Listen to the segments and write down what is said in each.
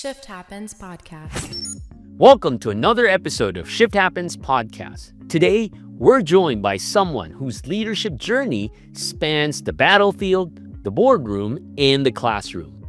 Shift Happens Podcast. Welcome to another episode of Shift Happens Podcast. Today, we're joined by someone whose leadership journey spans the battlefield, the boardroom, and the classroom.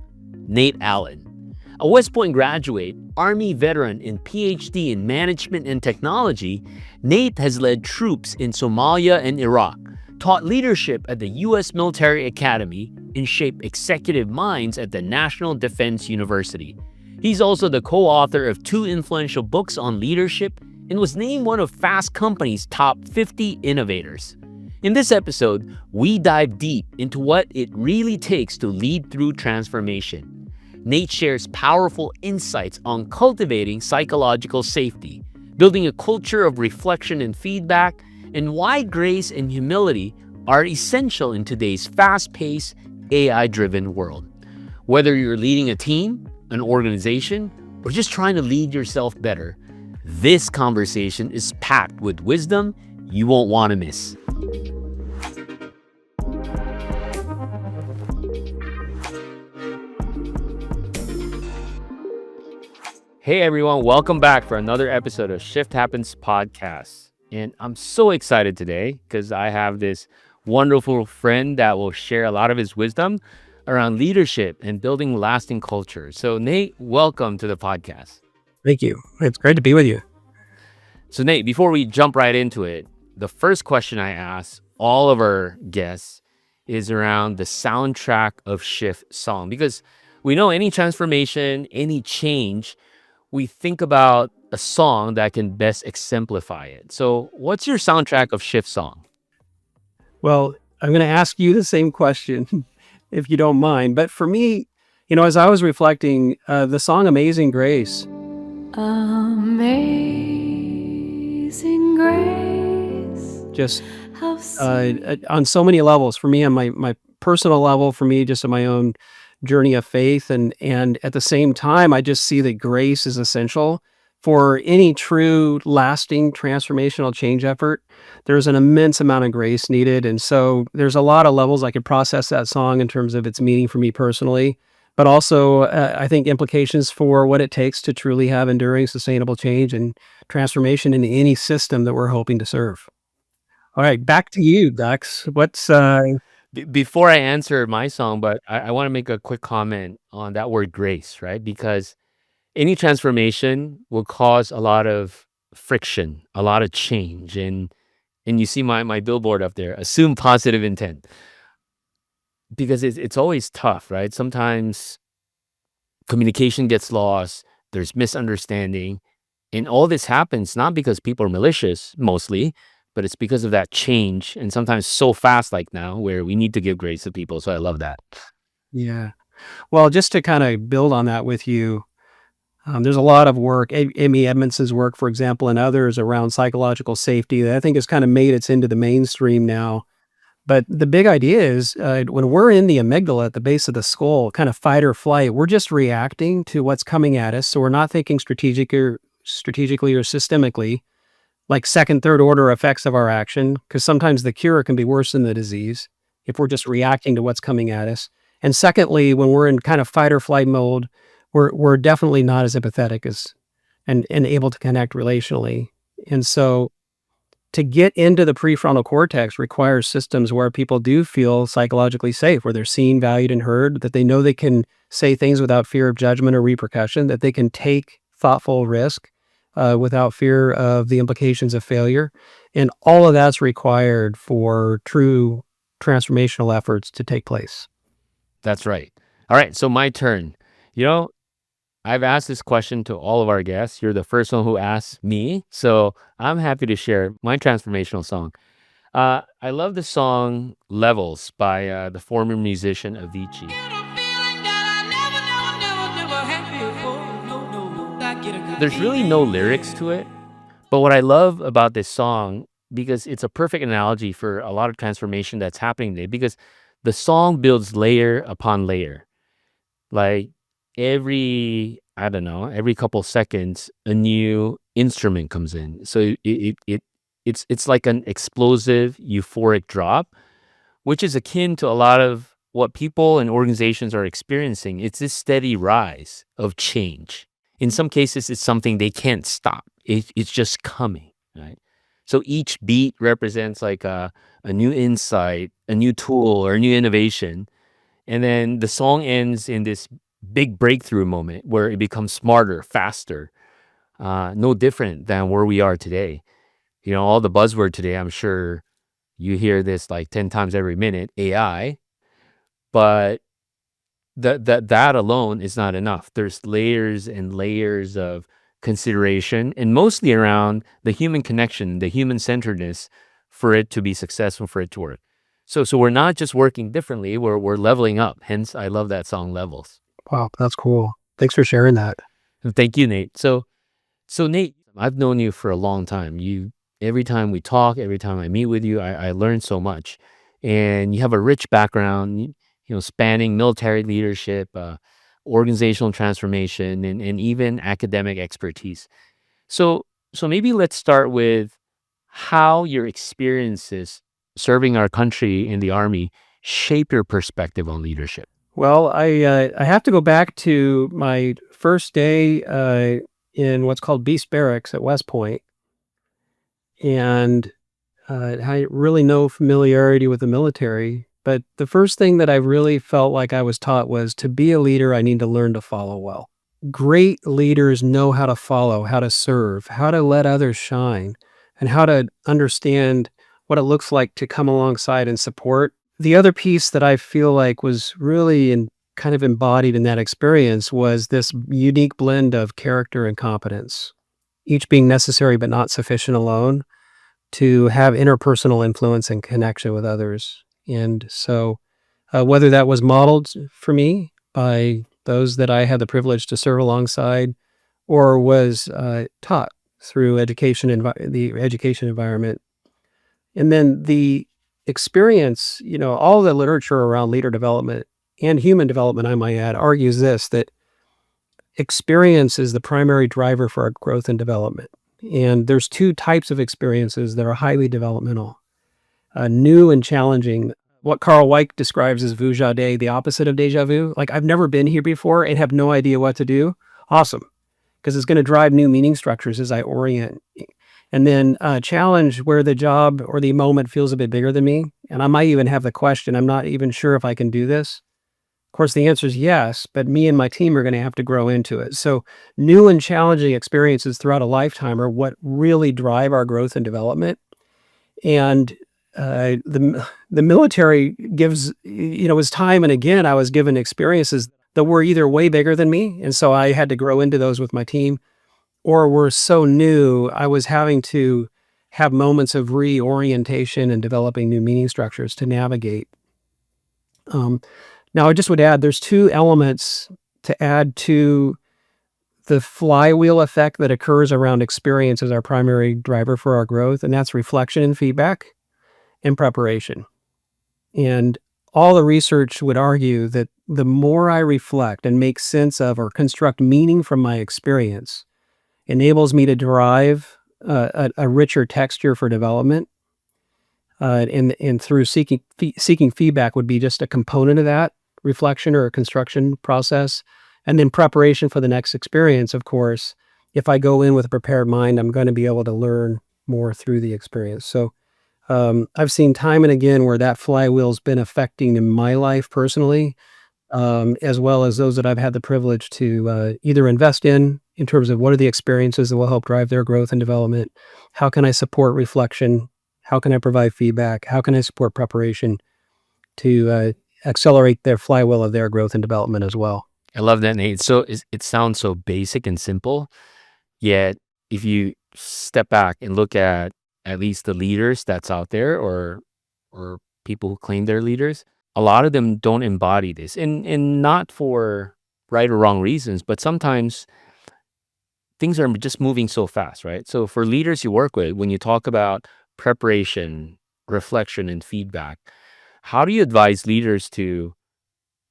Nate Allen. A West Point graduate, Army veteran, and PhD in management and technology, Nate has led troops in Somalia and Iraq, taught leadership at the U.S. Military Academy, and shaped executive minds at the National Defense University. He's also the co-author of 2 influential books on leadership and was named one of Fast Company's top 50 innovators. In this episode, we dive deep into what it really takes to lead through transformation. Nate shares powerful insights on cultivating psychological safety, building a culture of reflection and feedback, and why grace and humility are essential in today's fast-paced, AI-driven world. Whether you're leading a team, an organization, or just trying to lead yourself better, this conversation is packed with wisdom you won't want to miss. Hey everyone, welcome back for another episode of Shift Happens Podcast. And I'm so excited today because I have this wonderful friend that will share a lot of his wisdom around leadership and building lasting culture. So Nate, welcome to the podcast. Thank you. It's great to be with you. So Nate, before we jump right into it, the first question I ask all of our guests is around the soundtrack of Shift song. Because we know any transformation, any change, we think about a song that can best exemplify it. So what's your soundtrack of Shift song? Well, I'm going to ask you the same question, if you don't mind. But for me, as I was reflecting, the song Amazing Grace. Amazing grace. Just How sweet. on so many levels. For me, on my personal level, for me, just on my own journey of faith. And at the same time, I just see that grace is essential for any true lasting transformational change effort. There's an immense amount of grace needed. And so there's a lot of levels I could process that song in terms of its meaning for me personally, but also I think implications for what it takes to truly have enduring sustainable change and transformation in any system that we're hoping to serve. All right, back to you, Dux. What's Before I answer my song, but I want to make a quick comment on that word grace, right? Because any transformation will cause a lot of friction, a lot of change. And you see my billboard up there, assume positive intent. Because it's always tough, right? Sometimes communication gets lost, there's misunderstanding. And all this happens not because people are malicious, mostly, but it's because of that change. And sometimes so fast like now where we need to give grace to people. So I love that. Yeah. Well, just to kind of build on that with you, there's a lot of work, Amy Edmondson's work, for example, and others around psychological safety that I think has kind of made its into the mainstream now. But the big idea is when we're in the amygdala at the base of the skull, kind of fight or flight, we're just reacting to what's coming at us. So we're not thinking strategically or systemically, like second, third order effects of our action, because sometimes the cure can be worse than the disease if we're just reacting to what's coming at us. And secondly, when we're in kind of fight or flight mode, we're definitely not as empathetic as and able to connect relationally. And so to get into the prefrontal cortex requires systems where people do feel psychologically safe, where they're seen, valued, and heard, that they know they can say things without fear of judgment or repercussion, that they can take thoughtful risk without fear of the implications of failure. And all of that's required for true transformational efforts to take place. That's right. All right. So my turn. I've asked this question to all of our guests. You're the first one who asked me. So I'm happy to share my transformational song. I love the song Levels by the former musician Avicii. There's really no lyrics to it. But what I love about this song, because it's a perfect analogy for a lot of transformation that's happening today, because the song builds layer upon layer. Like every couple seconds, a new instrument comes in. So it's like an explosive, euphoric drop, which is akin to a lot of what people and organizations are experiencing, it's this steady rise of change. In some cases, it's something they can't stop. It's just coming, right? So each beat represents like a new insight, a new tool, or a new innovation. And then the song ends in this big breakthrough moment where it becomes smarter, faster, no different than where we are today. All the buzzword today, I'm sure you hear this like 10 times every minute, AI, but that alone is not enough. There's layers and layers of consideration, and mostly around the human connection, the human centeredness for it to be successful, for it to work. So we're not just working differently, we're leveling up. Hence, I love that song Levels. Wow, that's cool. Thanks for sharing that. Thank you, Nate. So Nate, I've known you for a long time. Every time we talk, every time I meet with you, I learn so much. And you have a rich background, spanning military leadership, organizational transformation, and even academic expertise. So so maybe let's start with how your experiences serving our country in the Army shape your perspective on leadership. Well, I have to go back to my first day in what's called Beast Barracks at West Point, and I had really no familiarity with the military. But the first thing that I really felt like I was taught was to be a leader, I need to learn to follow well. Great leaders know how to follow, how to serve, how to let others shine, and how to understand what it looks like to come alongside and support. The other piece that I feel like was really kind of embodied in that experience was this unique blend of character and competence, each being necessary but not sufficient alone to have interpersonal influence and connection with others. And so, whether that was modeled for me by those that I had the privilege to serve alongside, or was taught through the education environment, and then the experience, all the literature around leader development and human development, I might add, argues this, that experience is the primary driver for our growth and development. And there's two types of experiences that are highly developmental, new and challenging. What Carl Weick describes as vujade, the opposite of deja vu. Like, I've never been here before and have no idea what to do. Awesome, because it's going to drive new meaning structures as I orient. And then challenge, where the job or the moment feels a bit bigger than me. And I might even have the question, I'm not even sure if I can do this. Of course, the answer is yes, but me and my team are going to have to grow into it. So new and challenging experiences throughout a lifetime are what really drive our growth and development. And the military gives, as time and again, I was given experiences that were either way bigger than me. And so I had to grow into those with my team, or were so new, I was having to have moments of reorientation and developing new meaning structures to navigate. Now, I just would add, there's two elements to add to the flywheel effect that occurs around experience as our primary driver for our growth, and that's reflection and feedback and preparation. And all the research would argue that the more I reflect and make sense of or construct meaning from my experience enables me to derive a richer texture for development. And through seeking feedback would be just a component of that reflection or a construction process. And then preparation for the next experience, of course. If I go in with a prepared mind, I'm going to be able to learn more through the experience. So I've seen time and again where that flywheel's been affecting in my life personally, as well as those that I've had the privilege to either invest in terms of what are the experiences that will help drive their growth and development. How can I support reflection? How can I provide feedback? How can I support preparation to accelerate their flywheel of their growth and development as well? I love that, Nate. So it sounds so basic and simple, yet if you step back and look at least the leaders that's out there, or people who claim they're leaders, a lot of them don't embody this, and not for right or wrong reasons, but sometimes things are just moving so fast, right? So for leaders you work with, when you talk about preparation, reflection, and feedback, how do you advise leaders to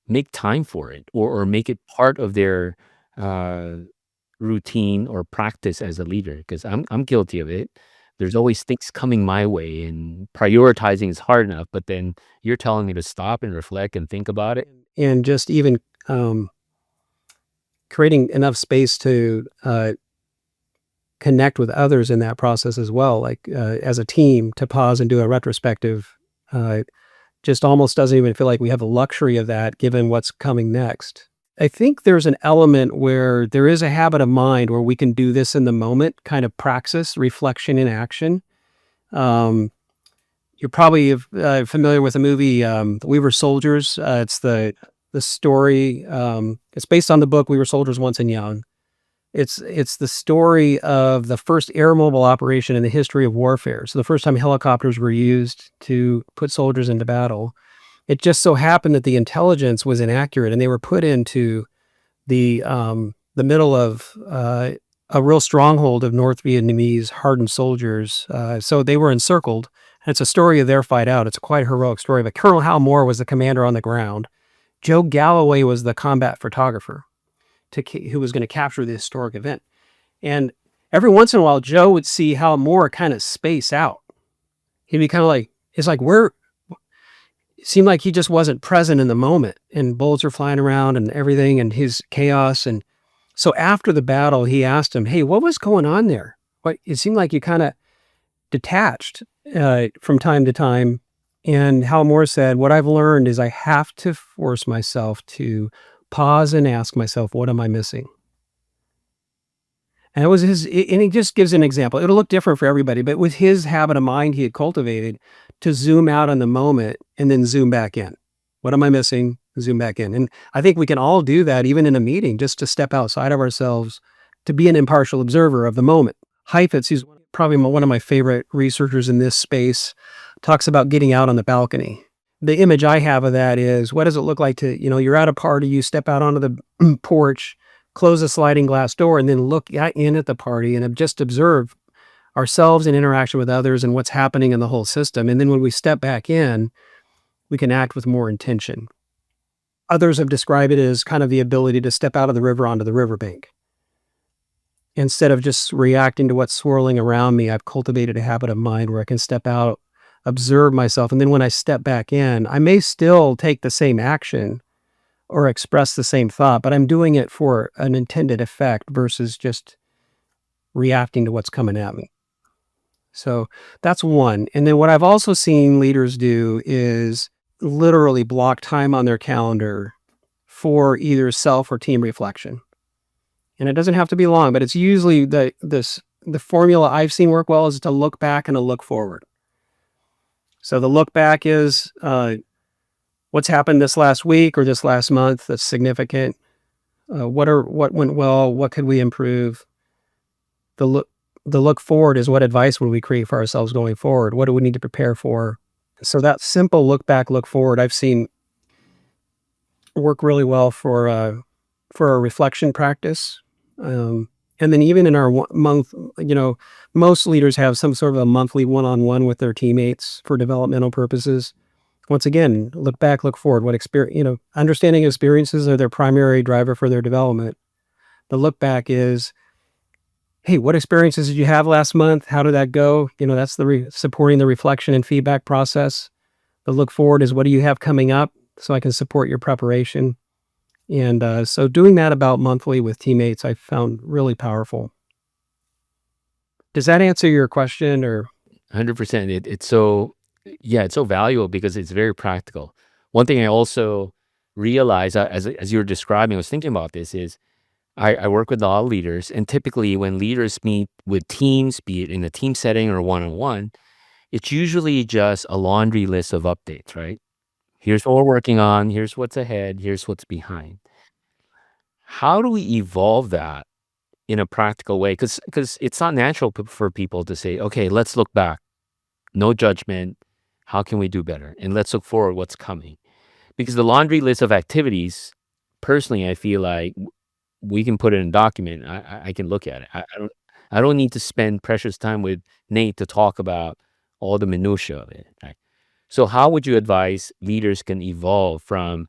make time for it, or make it part of their uh, routine or practice as a leader? Because I'm guilty of it. there's always things coming my way and prioritizing is hard enough, but then you're telling me to stop and reflect and think about it. And just even creating enough space to connect with others in that process as well, like as a team, to pause and do a retrospective, just almost doesn't even feel like we have the luxury of that given what's coming next. I think there's an element where there is a habit of mind where we can do this in the moment, kind of praxis, reflection in action. You're probably familiar with the movie We Were Soldiers. It's the story. It's based on the book We Were Soldiers Once and Young. It's the story of the first air mobile operation in the history of warfare. So the first time helicopters were used to put soldiers into battle. It just so happened that the intelligence was inaccurate, and they were put into the middle of a real stronghold of North Vietnamese hardened soldiers. So they were encircled. And it's a story of their fight out. It's a quite heroic story. But Colonel Hal Moore was the commander on the ground. Joe Galloway was the combat photographer who was going to capture the historic event. And every once in a while, Joe would see Hal Moore kind of space out. He'd be kind of like, it's like it seemed like he just wasn't present in the moment, and bullets were flying around and everything and his chaos. And so after the battle, he asked him, hey, what was going on there? It seemed like you kind of detached from time to time. And Hal Moore said, what I've learned is I have to force myself to pause and ask myself, what am I missing? And it was and he just gives an example. It'll look different for everybody, but with his habit of mind he had cultivated to zoom out on the moment and then zoom back in. What am I missing? Zoom back in. And I think we can all do that even in a meeting, just to step outside of ourselves, to be an impartial observer of the moment. Heifetz, he's probably one of my favorite researchers in this space, talks about getting out on the balcony. The image I have of that is, what does it look like to, you're at a party, you step out onto the porch, close a sliding glass door, and then look in at the party and just observe ourselves in interaction with others and what's happening in the whole system. And then when we step back in, we can act with more intention. Others have described it as kind of the ability to step out of the river onto the riverbank. Instead of just reacting to what's swirling around me, I've cultivated a habit of mind where I can step out, observe myself, and then when I step back in, I may still take the same action or express the same thought, but I'm doing it for an intended effect versus just reacting to what's coming at me. So that's one. And then what I've also seen leaders do is literally block time on their calendar for either self or team reflection. And it doesn't have to be long, but it's usually the formula I've seen work well is to look back and to look forward. So the look back is what's happened this last week or this last month that's significant. What went well? What could we improve? The look forward is, what advice would we create for ourselves going forward? What do we need to prepare for? So that simple look back, look forward, I've seen work really well for a reflection practice. And then even in our month, most leaders have some sort of a monthly one-on-one with their teammates for developmental purposes. Once again, look back, look forward. What experience, understanding experiences are their primary driver for their development. The look back is, hey, what experiences did you have last month? How did that go? That's supporting the reflection and feedback process. The look forward is, what do you have coming up so I can support your preparation? And so doing that about monthly with teammates, I found really powerful. Does that answer your question? Or 100%. It's so valuable because it's very practical. One thing I also realized as you were describing, I was thinking about this, is I work with a lot of leaders, and typically when leaders meet with teams, be it in a team setting or one-on-one, it's usually just a laundry list of updates, right? Here's what we're working on. Here's what's ahead. Here's what's behind. How do we evolve that in a practical way? Because it's not natural for people to say, okay, let's look back. No judgment. How can we do better? And let's look forward what's coming. Because the laundry list of activities, personally, I feel like we can put it in a document. I can look at it. I don't need to spend precious time with Nate to talk about all the minutia of it. Right? So how would you advise leaders can evolve from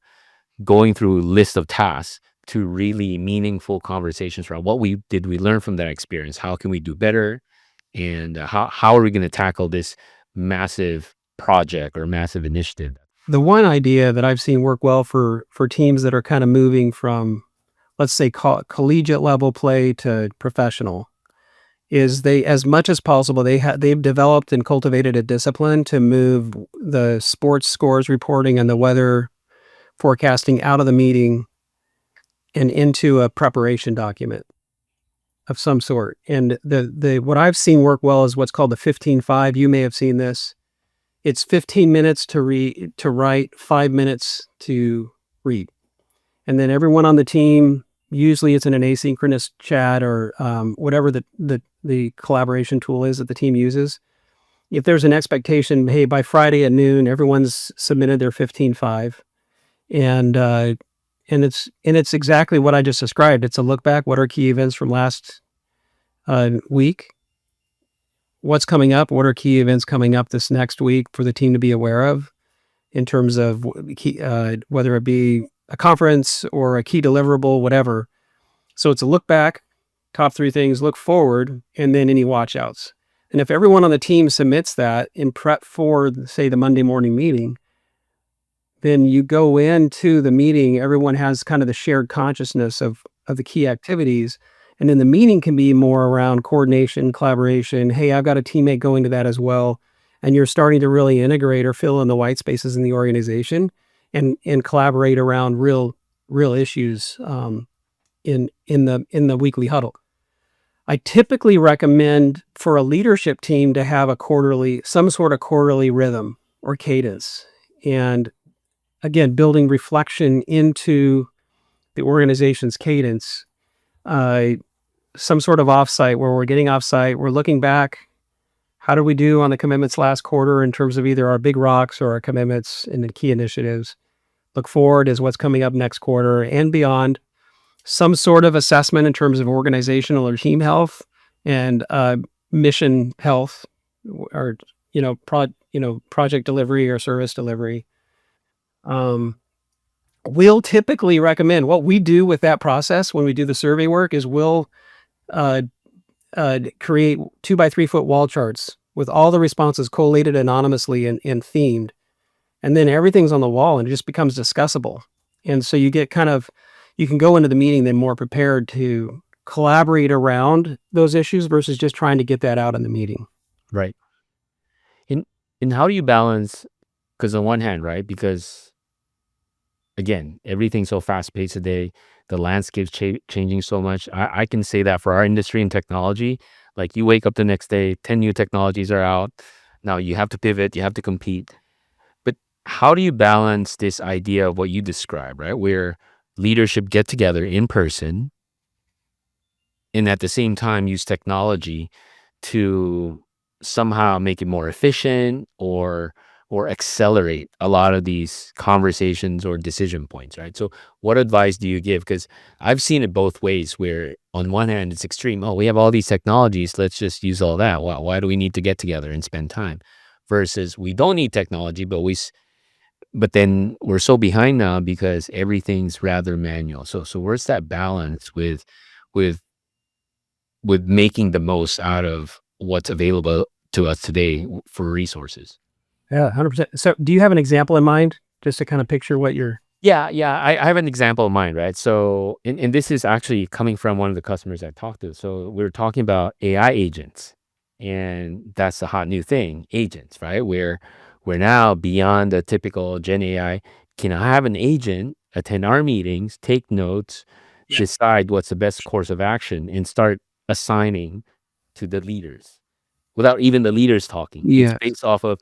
going through a list of tasks to really meaningful conversations around what we learn from that experience? How can we do better? and how are we going to tackle this massive project or massive initiative? The one idea that I've seen work well for teams that are kind of moving from, let's say, collegiate level play to professional is they, as much as possible, they've developed and cultivated a discipline to move the sports scores reporting and the weather forecasting out of the meeting and into a preparation document of some sort. And the what I've seen work well is what's called the 15-5. You may have seen this. It's 15 minutes to write, 5 minutes to read. And then everyone on the team, usually it's in an asynchronous chat or whatever the collaboration tool is that the team uses. If there's an expectation, hey, by Friday at noon, everyone's submitted their 15-5. And it's exactly what I just described. It's a look back. What are key events from last week? What's coming up? What are key events coming up this next week for the team to be aware of in terms of whether it be a conference or a key deliverable, whatever. So it's a look back, top 3 things, look forward, and then any watch outs. And if everyone on the team submits that in prep for, say, the Monday morning meeting, then you go into the meeting, everyone has kind of the shared consciousness of the key activities. And then the meeting can be more around coordination, collaboration. Hey, I've got a teammate going to that as well. And you're starting to really integrate or fill in the white spaces in the organization and collaborate around real issues in the weekly huddle. I typically recommend for a leadership team to have some sort of quarterly rhythm or cadence. And again, building reflection into the organization's cadence, some sort of offsite where we're getting offsite, we're looking back, how did we do on the commitments last quarter in terms of either our big rocks or our commitments in the key initiatives? Look forward is what's coming up next quarter and beyond. Some sort of assessment in terms of organizational or team health and mission health, or project delivery or service delivery. We'll typically recommend what we do with that process when we do the survey work is we'll create 2 by 3 foot wall charts with all the responses collated anonymously and themed. And then everything's on the wall and it just becomes discussable. And so you can go into the meeting then more prepared to collaborate around those issues versus just trying to get that out in the meeting. Right. And how do you balance, because on one hand, right, because again, everything's so fast paced today, the landscape's changing so much. I can say that for our industry and technology, like you wake up the next day, 10 new technologies are out. Now you have to pivot, you have to compete. But how do you balance this idea of what you describe, right? Where leadership get together in person and at the same time use technology to somehow make it more efficient or accelerate a lot of these conversations or decision points, right? So what advice do you give? Because I've seen it both ways where on one hand it's extreme. Oh, we have all these technologies. Let's just use all that. Why do we need to get together and spend time? Versus we don't need technology, but then we're so behind now because everything's rather manual. So where's that balance with making the most out of what's available to us today for resources? Yeah, 100%. So do you have an example in mind just to kind of picture what you're... Yeah. I have an example in mind, right? So, and this is actually coming from one of the customers I talked to. So we're talking about AI agents, and that's the hot new thing, agents, right? Where we're now beyond the typical Gen AI. Can I have an agent attend our meetings, take notes, decide what's the best course of action, and start assigning to the leaders without even the leaders talking? Yeah. It's based off of,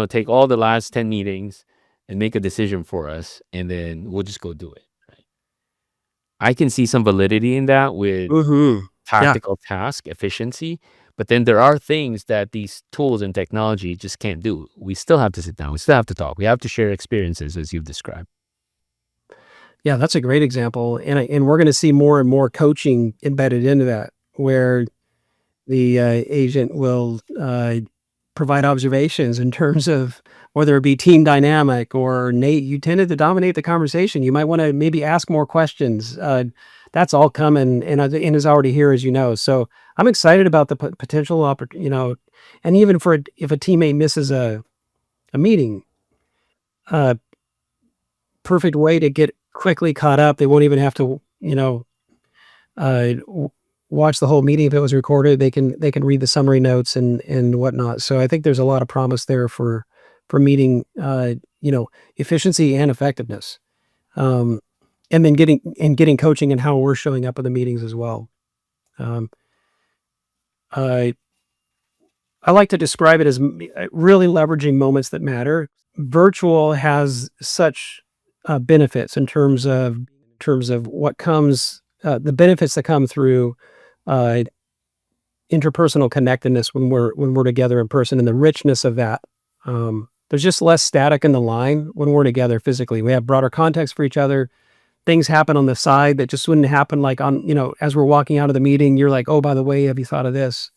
take all the last 10 meetings and make a decision for us, and then we'll just go do it. Right? I can see some validity in that with Yeah. tactical task efficiency, but then there are things that these tools and technology just can't do. We still have to sit down. We still have to talk. We have to share experiences as you've described. Yeah, that's a great example. And we're going to see more and more coaching embedded into that, where the agent will provide observations in terms of whether it be team dynamic or Nate, you tended to dominate the conversation. You might want to maybe ask more questions. That's all coming and is already here, as you know. So I'm excited about the potential and even if a teammate misses a meeting, uh, perfect way to get quickly caught up. They won't even have to, watch the whole meeting if it was recorded. They can read the summary notes and whatnot. So I think there's a lot of promise there for meeting, efficiency and effectiveness. Um, and then getting coaching and how we're showing up at the meetings as well. Um, I I like to describe it as really leveraging moments that matter. Virtual has such benefits in terms of what comes, the benefits that come through uh, interpersonal connectedness when we're together in person, and the richness of that. There's just less static in the line when we're together physically. We have broader context for each other. Things happen on the side that just wouldn't happen like as we're walking out of the meeting. You're like, oh, by the way, have you thought of this?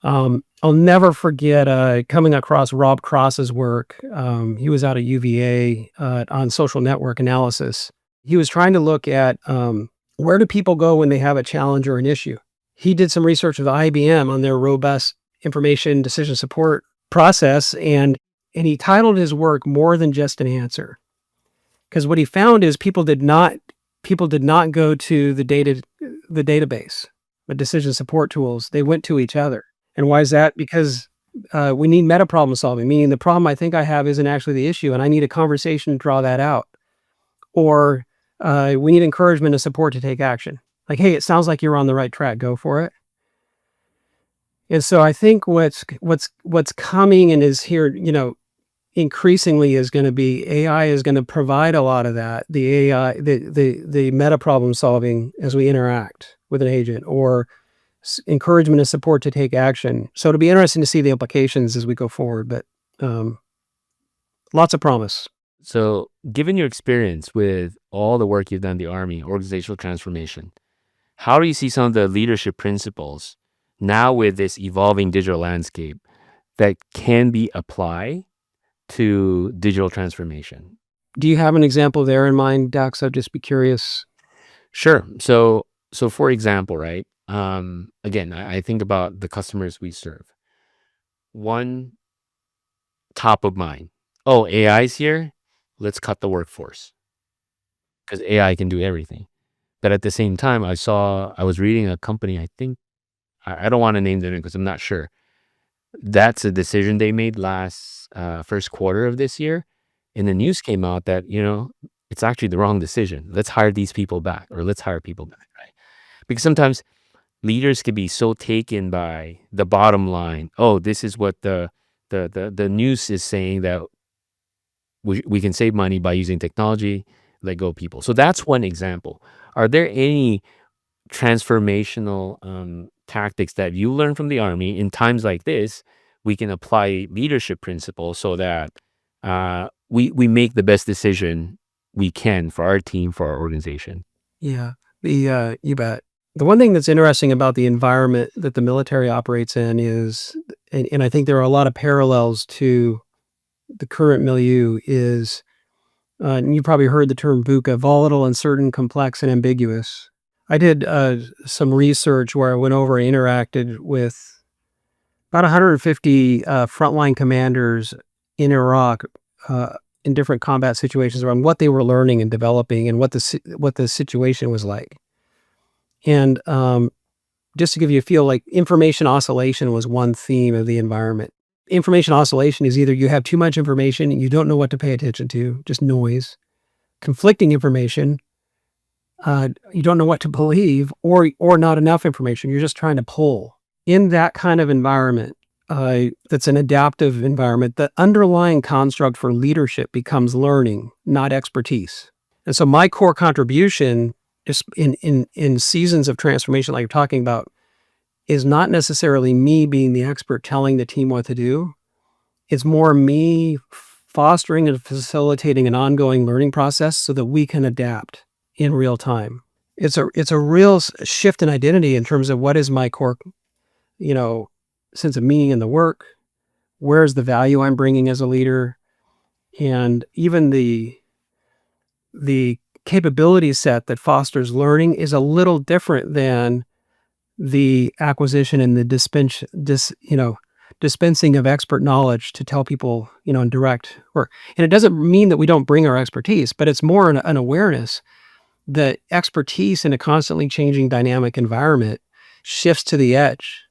I'll never forget coming across Rob Cross's work. He was out of UVA on social network analysis. He was trying to look at where do people go when they have a challenge or an issue. He did some research with IBM on their robust information decision support process, and he titled his work "More Than Just an Answer," because what he found is people did not go to the database, the decision support tools. They went to each other. And why is that? Because we need meta problem solving, meaning the problem I think I have isn't actually the issue, and I need a conversation to draw that out. Or we need encouragement and support to take action. Like, hey, it sounds like you're on the right track. Go for it. And so I think what's coming and is here, increasingly is going to be AI is going to provide a lot of that. The AI, the meta problem solving as we interact with an agent, or encouragement and support to take action. So it'll be interesting to see the implications as we go forward, but lots of promise. So, given your experience with all the work you've done in the Army, organizational transformation, how do you see some of the leadership principles now with this evolving digital landscape that can be applied to digital transformation? Do you have an example there in mind, Dax? I'd just be curious. Sure. So for example, right? Again, I think about the customers we serve. One top of mind. Oh, AI's here. Let's cut the workforce because AI can do everything. But at the same time, I was reading a company, I think, I don't want to name them because I'm not sure. That's a decision they made last first quarter of this year. And the news came out that, it's actually the wrong decision. Let's hire these people back, or let's hire people back, right? Because sometimes leaders can be so taken by the bottom line. Oh, this is what the news is saying, that we can save money by using technology, let go of people. So that's one example. Are there any transformational tactics that you learn from the Army in times like this we can apply leadership principles so that we make the best decision we can for our team, for our organization? Yeah, you bet. The one thing that's interesting about the environment that the military operates in is, and I think there are a lot of parallels to the current milieu, is, and you probably heard the term VUCA: volatile, uncertain, complex, and ambiguous. I did some research where I went over and interacted with about 150 frontline commanders in Iraq, in different combat situations, around what they were learning and developing and what the situation was like. And just to give you a feel, like, information oscillation was one theme of the environment. Information oscillation is either you have too much information and you don't know what to pay attention to, just noise. Conflicting information, you don't know what to believe, or not enough information. You're just trying to pull. In that kind of environment, that's an adaptive environment, the underlying construct for leadership becomes learning, not expertise. And so my core contribution is in seasons of transformation like you're talking about, is not necessarily me being the expert telling the team what to do. It's more me fostering and facilitating an ongoing learning process so that we can adapt in real time. It's a real shift in identity in terms of what is my core, sense of meaning in the work. Where's the value I'm bringing as a leader, and even the capability set that fosters learning is a little different than the acquisition and the dispensing of expert knowledge to tell people, in direct work. And it doesn't mean that we don't bring our expertise, but it's more an awareness that expertise in a constantly changing dynamic environment shifts to the edge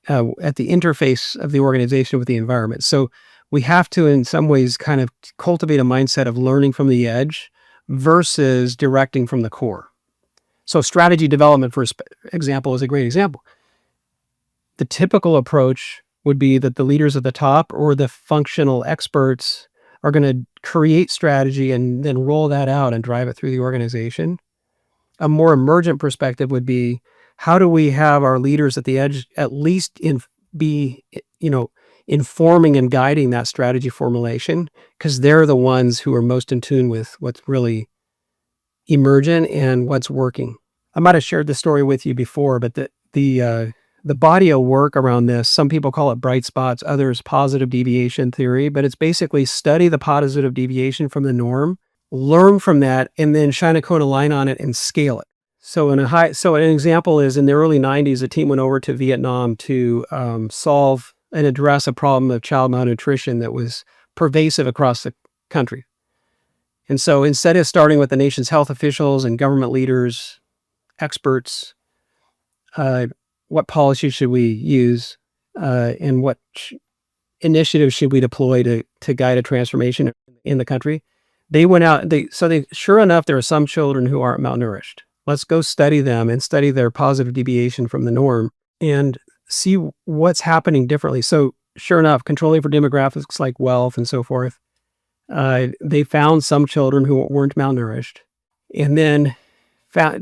at the interface of the organization with the environment. So we have to, in some ways, kind of cultivate a mindset of learning from the edge versus directing from the core. So strategy development, for example, is a great example. The typical approach would be that the leaders at the top or the functional experts are going to create strategy and then roll that out and drive it through the organization. A more emergent perspective would be, how do we have our leaders at the edge at least informing and guiding that strategy formulation, because they're the ones who are most in tune with what's really emergent and what's working. I might have shared this story with you before, but the body of work around this, some people call it bright spots, others positive deviation theory, but it's basically study the positive deviation from the norm, learn from that, and then shine a cone of light on it and scale it. So an example is, in the early 90s, a team went over to Vietnam to solve and address a problem of child malnutrition that was pervasive across the country. And so instead of starting with the nation's health officials and government leaders, experts, what policies should we use, and what initiatives should we deploy to guide a transformation in the country, they went out. Sure enough, there are some children who aren't malnourished. Let's go study them and study their positive deviation from the norm and see what's happening differently. So sure enough, controlling for demographics like wealth and so forth, they found some children who weren't malnourished, and then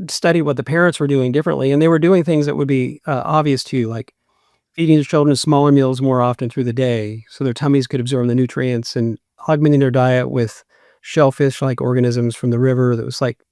study what the parents were doing differently. And they were doing things that would be obvious to you, like feeding their children smaller meals more often through the day so their tummies could absorb the nutrients, and augmenting their diet with shellfish-like organisms from the river that was like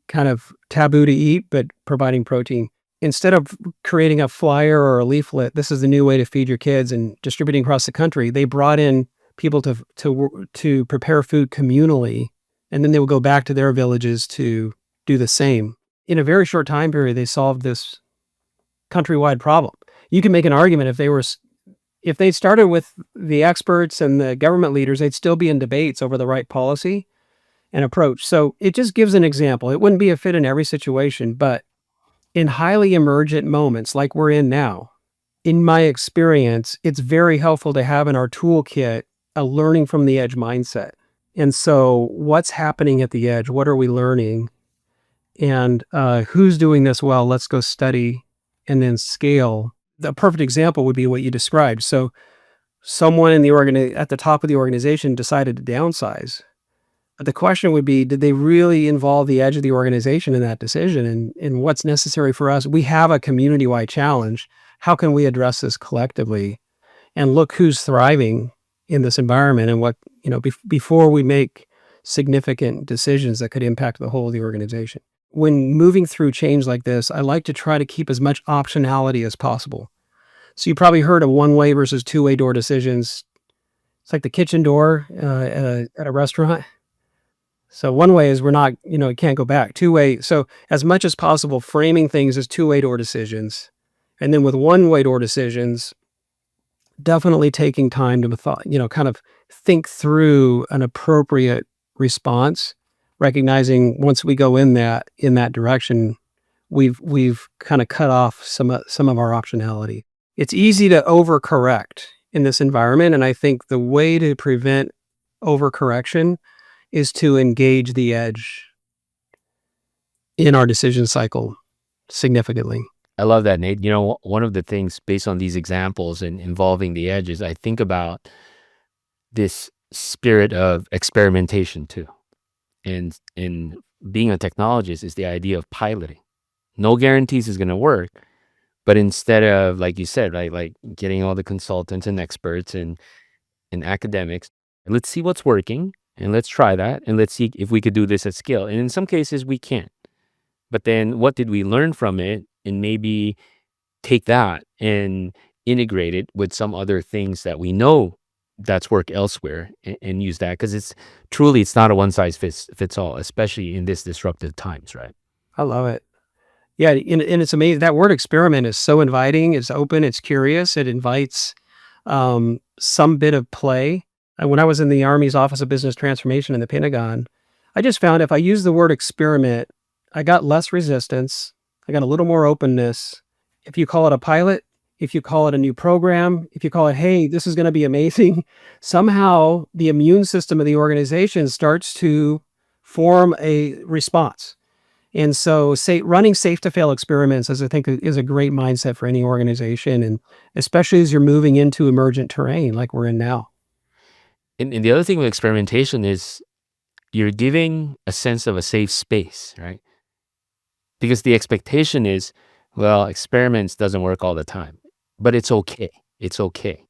kind of taboo to eat, but providing protein. Instead of creating a flyer or a leaflet, this is the new way to feed your kids, and distributing across the country, they brought in people to prepare food communally, and then they would go back to their villages to do the same. In a very short time period, they solved this countrywide problem. You can make an argument if they started with the experts and the government leaders, they'd still be in debates over the right policy and approach. So it just gives an example. It wouldn't be a fit in every situation, but in highly emergent moments like we're in now, in my experience, it's very helpful to have in our toolkit a learning from the edge mindset. And so what's happening at the edge? What are we learning? And who's doing this well? Let's go study and then scale. The perfect example would be what you described. So someone at the top of the organization decided to downsize. But the question would be, did they really involve the edge of the organization in that decision? And what's necessary for us? We have a community-wide challenge. How can we address this collectively? And look who's thriving in this environment, and what, before we make significant decisions that could impact the whole of the organization. When moving through change like this, I like to try to keep as much optionality as possible. So you probably heard of one-way versus two-way door decisions. It's like the kitchen door at a restaurant. So one way is it can't go back. Two-way, so as much as possible, framing things as two-way door decisions. And then with one-way door decisions, definitely taking time to kind of think through an appropriate response, recognizing once we go in that direction, we've kind of cut off some of our optionality. It's easy to overcorrect in this environment, and I think the way to prevent overcorrection is to engage the edge in our decision cycle significantly. I love that, Nate. One of the things based on these examples and involving the edges, I think about this spirit of experimentation too. And in being a technologist is the idea of piloting. No guarantees is going to work, but instead of, like you said, right, like getting all the consultants and experts and academics, let's see what's working and let's try that and let's see if we could do this at scale. And in some cases we can't. But then what did we learn from it, and maybe take that and integrate it with some other things that we know that's work elsewhere and use that, because it's not a one size fits all, especially in this disruptive times, right? I love it. Yeah, and it's amazing. That word experiment is so inviting. It's open. It's curious. It invites some bit of play. And when I was in the Army's Office of Business Transformation in the Pentagon, I just found if I use the word experiment, I got less resistance. I got a little more openness. If you call it a pilot, if you call it a new program, if you call it, hey, this is going to be amazing, somehow the immune system of the organization starts to form a response. And so running safe to fail experiments is, I think, is a great mindset for any organization, and especially as you're moving into emergent terrain like we're in now. And the other thing with experimentation is you're giving a sense of a safe space, right? Because the expectation is, well, experiments doesn't work all the time, but it's okay. It's okay.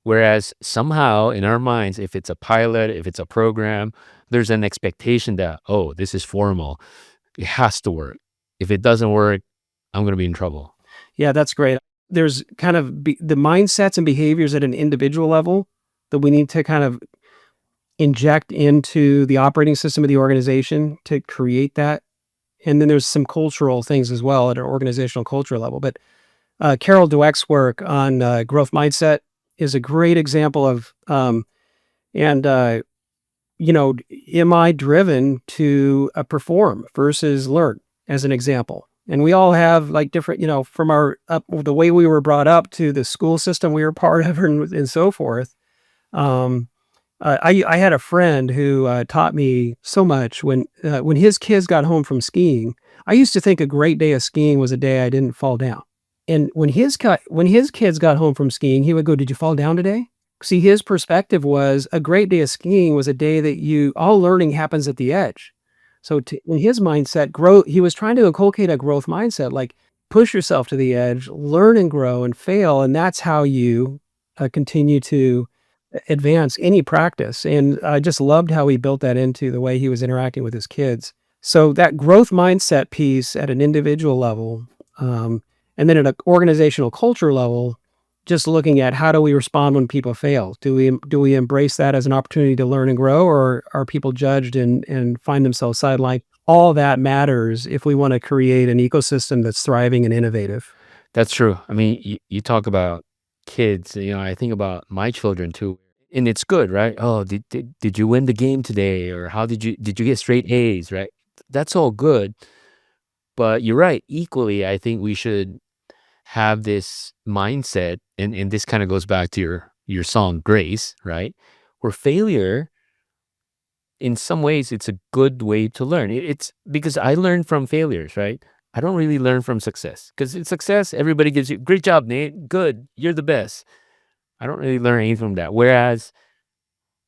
Whereas somehow in our minds, if it's a pilot, if it's a program, there's an expectation that, oh, this is formal. It has to work. If it doesn't work, I'm going to be in trouble. Yeah, that's great. There's kind of the mindsets and behaviors at an individual level that we need to kind of inject into the operating system of the organization to create that. And then there's some cultural things as well at an organizational culture level. But Carol Dweck's work on growth mindset is a great example of, and am I driven to perform versus learn, as an example? And we all have like different, from the way we were brought up to the school system we were part of, and so forth. Um, I had a friend who taught me so much when his kids got home from skiing. I used to think a great day of skiing was a day I didn't fall down. And when his kids got home from skiing, he would go, "Did you fall down today?" See, his perspective was a great day of skiing was a day that all learning happens at the edge. So in his mindset, he was trying to inculcate a growth mindset, like push yourself to the edge, learn and grow and fail. And that's how you continue to advance any practice. And I just loved how he built that into the way he was interacting with his kids. So that growth mindset piece at an individual level, and then at an organizational culture level, just looking at how do we respond when people fail? Do we embrace that as an opportunity to learn and grow, or are people judged and find themselves sidelined? All that matters if we want to create an ecosystem that's thriving and innovative. That's true. I mean, you talk about kids, I think about my children too. And it's good, right? Oh, did you win the game today? Or how did you get straight A's, right? That's all good. But you're right. Equally, I think we should have this mindset, and this kind of goes back to your song Grace, right? Where failure, in some ways, it's a good way to learn. It's because I learn from failures, right? I don't really learn from success, because in success, everybody gives you great job, Nate. Good, you're the best. I don't really learn anything from that. Whereas,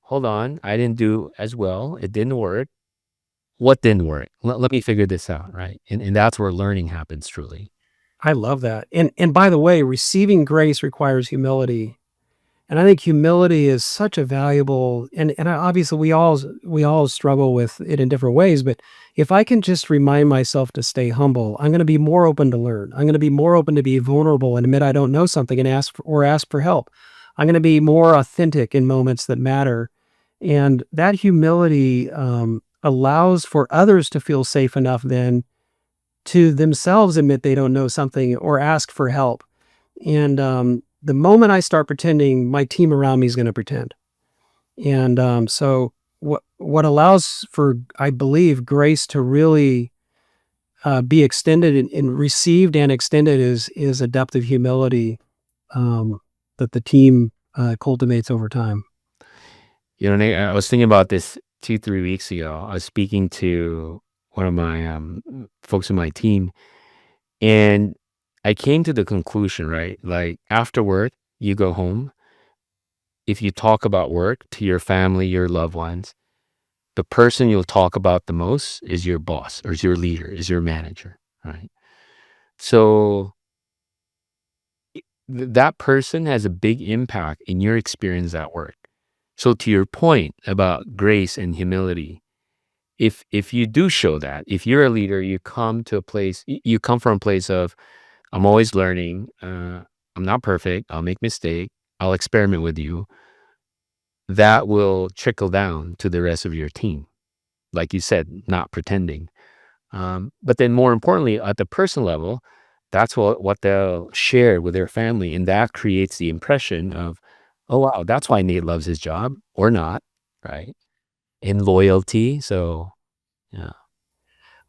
hold on, I didn't do as well. It didn't work. What didn't work? Let me figure this out, right? And that's where learning happens truly. I love that. And by the way, receiving grace requires humility. And I think humility is such a valuable, obviously we all struggle with it in different ways, but if I can just remind myself to stay humble, I'm going to be more open to learn. I'm going to be more open to be vulnerable and admit I don't know something and ask for help. I'm going to be more authentic in moments that matter. And that humility allows for others to feel safe enough then to themselves admit they don't know something or ask for help. And the moment I start pretending, my team around me is going to pretend. And so what allows for, I believe, grace to really be extended and received and extended is a depth of humility that the team cultivates over time. Nate, I was thinking about this 2-3 weeks ago. I was speaking to one of my folks in my team, and I came to the conclusion, right? Like after work, you go home. If you talk about work to your family, your loved ones, the person you'll talk about the most is your boss, or is your leader, is your manager, right? So that person has a big impact in your experience at work. So to your point about grace and humility, if you do show that, if you're a leader, you come from a place of, I'm always learning. I'm not perfect. I'll make mistake. I'll experiment with you. that will trickle down to the rest of your team. Like you said, not pretending. But then more importantly, at the personal level, that's what they'll share with their family. And that creates the impression of, oh, wow, that's why Nate loves his job or not, right? And loyalty. So, yeah.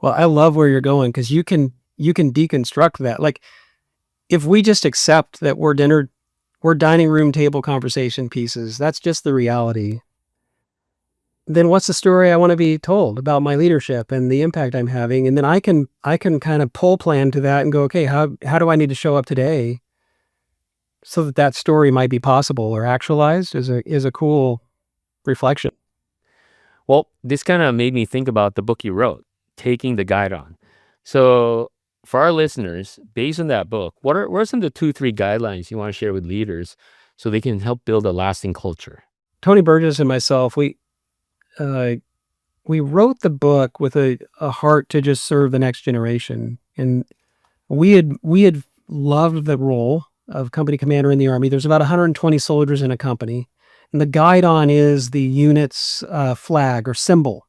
Well, I love where you're going because you can deconstruct that. Like if we just accept that we're dining room table conversation pieces, that's just the reality. Then what's the story I want to be told about my leadership and the impact I'm having? And then I can kind of pull plan to that and go, okay, how do I need to show up today so that that story might be possible or actualized is a cool reflection. Well, this kind of made me think about the book you wrote, Taking the Guidon. So, for our listeners, based on that book, what are some of the 2, 3 guidelines you want to share with leaders so they can help build a lasting culture? Tony Burgess and myself, uh, we wrote the book with a heart to just serve the next generation. And we had loved the role of company commander in the Army. There's about 120 soldiers in a company. And the guidon is the unit's flag or symbol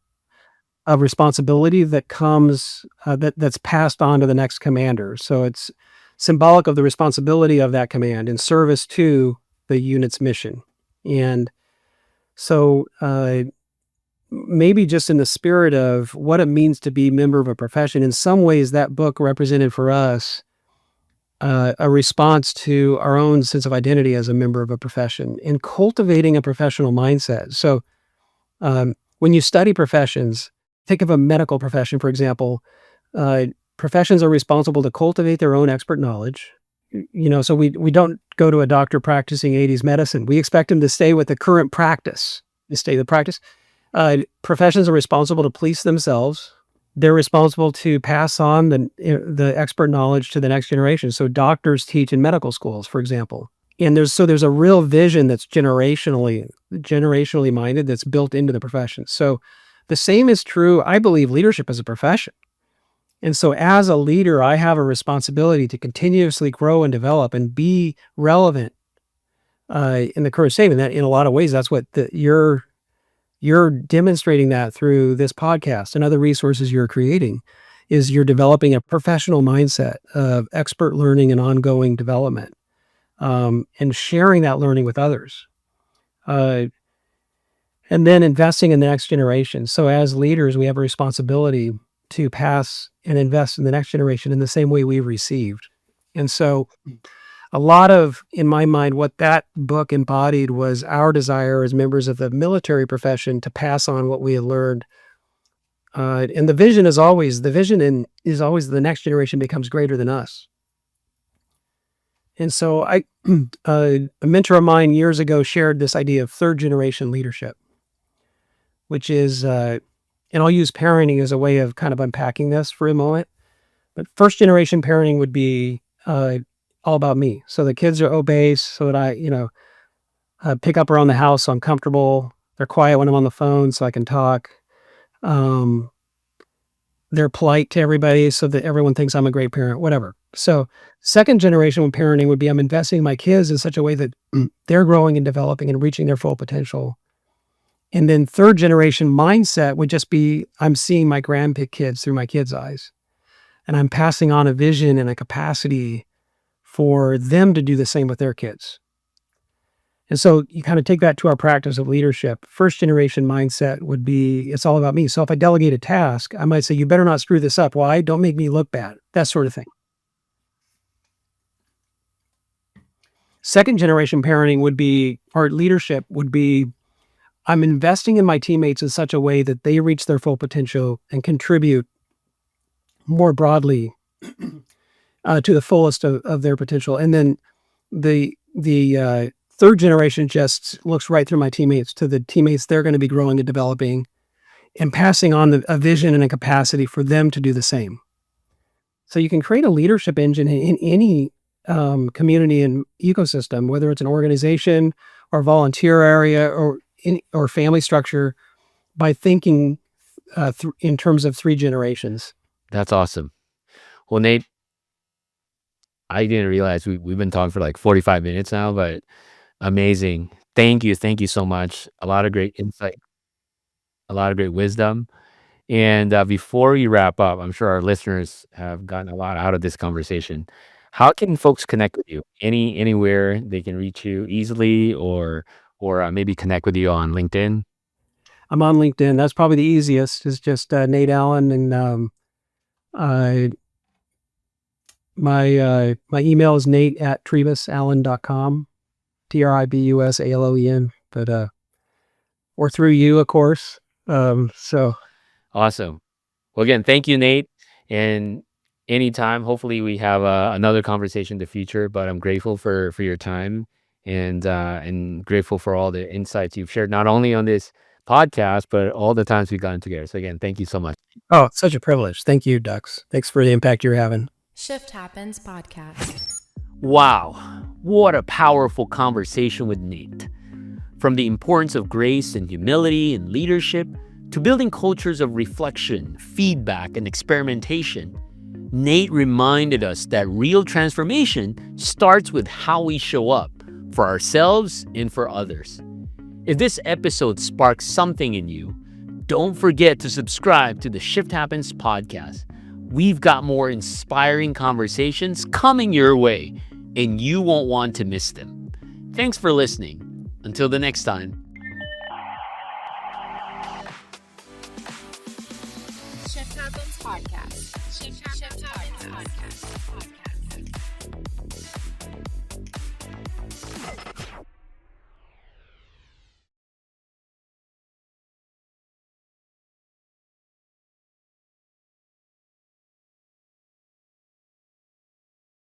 of responsibility that comes, that's passed on to the next commander. So it's symbolic of the responsibility of that command in service to the unit's mission. And so maybe just in the spirit of what it means to be a member of a profession, in some ways that book represented for us a response to our own sense of identity as a member of a profession and cultivating a professional mindset. So when you study professions, think of a medical profession, for example. Professions are responsible to cultivate their own expert knowledge. So we don't go to a doctor practicing 80s medicine. We expect him to stay with the current practice, to stay the practice. Professions are responsible to police themselves. They're responsible to pass on the expert knowledge to the next generation. So doctors teach in medical schools, for example. And there's a real vision that's generationally minded that's built into the profession. So the same is true, I believe, leadership as a profession. And so as a leader, I have a responsibility to continuously grow and develop and be relevant in the current state. And that in a lot of ways, that's what you're demonstrating that through this podcast and other resources you're creating, is you're developing a professional mindset of expert learning and ongoing development, and sharing that learning with others, and then investing in the next generation. So as leaders, we have a responsibility to pass and invest in the next generation in the same way we've received. And so a lot of, in my mind, what that book embodied was our desire as members of the military profession to pass on what we had learned. And the vision is always the next generation becomes greater than us. And so a mentor of mine years ago shared this idea of third generation leadership, which is, and I'll use parenting as a way of kind of unpacking this for a moment. But first generation parenting would be all about me. So the kids are obese so that I pick up around the house so I'm comfortable. They're quiet when I'm on the phone so I can talk. They're polite to everybody so that everyone thinks I'm a great parent, whatever. So second generation parenting would be I'm investing in my kids in such a way that they're growing and developing and reaching their full potential. And then third generation mindset would just be I'm seeing my grandkids through my kids' eyes. And I'm passing on a vision and a capacity for them to do the same with their kids. And so you kind of take that to our practice of leadership. First generation mindset would be, it's all about me. So if I delegate a task, I might say, you better not screw this up. Why? Don't make me look bad. That sort of thing. Second generation parenting would be, or leadership would be, I'm investing in my teammates in such a way that they reach their full potential and contribute more broadly to the fullest of their potential. And then the third generation just looks right through my teammates to the teammates they're going to be growing and developing and passing on a vision and a capacity for them to do the same. So you can create a leadership engine in any community and ecosystem, whether it's an organization or volunteer area or family structure, by thinking in terms of 3 generations. That's awesome. Well, Nate, I didn't realize we've been talking for like 45 minutes now, but amazing. Thank you. Thank you so much. A lot of great insight, a lot of great wisdom. And before we wrap up, I'm sure our listeners have gotten a lot out of this conversation. How can folks connect with you? Anywhere they can reach you easily, or maybe connect with you on LinkedIn. I'm on LinkedIn. That's probably the easiest. Is just Nate Allen, and I my email is nate@tribusallen.com, TRIBUSALLEN. But or through you, of course. So Awesome. Well, again, thank you, Nate. And anytime, hopefully, we have another conversation in the future. But I'm grateful for your time, and grateful for all the insights you've shared, not only on this podcast, but all the times we've gotten together. So again, thank you so much. oh, it's such a privilege. Thank you, Dux. Thanks for the impact you're having. Shift Happens Podcast. Wow, what a powerful conversation with Nate. From the importance of grace and humility and leadership to building cultures of reflection, feedback, and experimentation, Nate reminded us that real transformation starts with how we show up for ourselves and for others. If this episode sparks something in you, don't forget to subscribe to the Shift Happens podcast. We've got more inspiring conversations coming your way, and you won't want to miss them. Thanks for listening. Until the next time. Shift Happens Podcast. Shift Happens Podcast.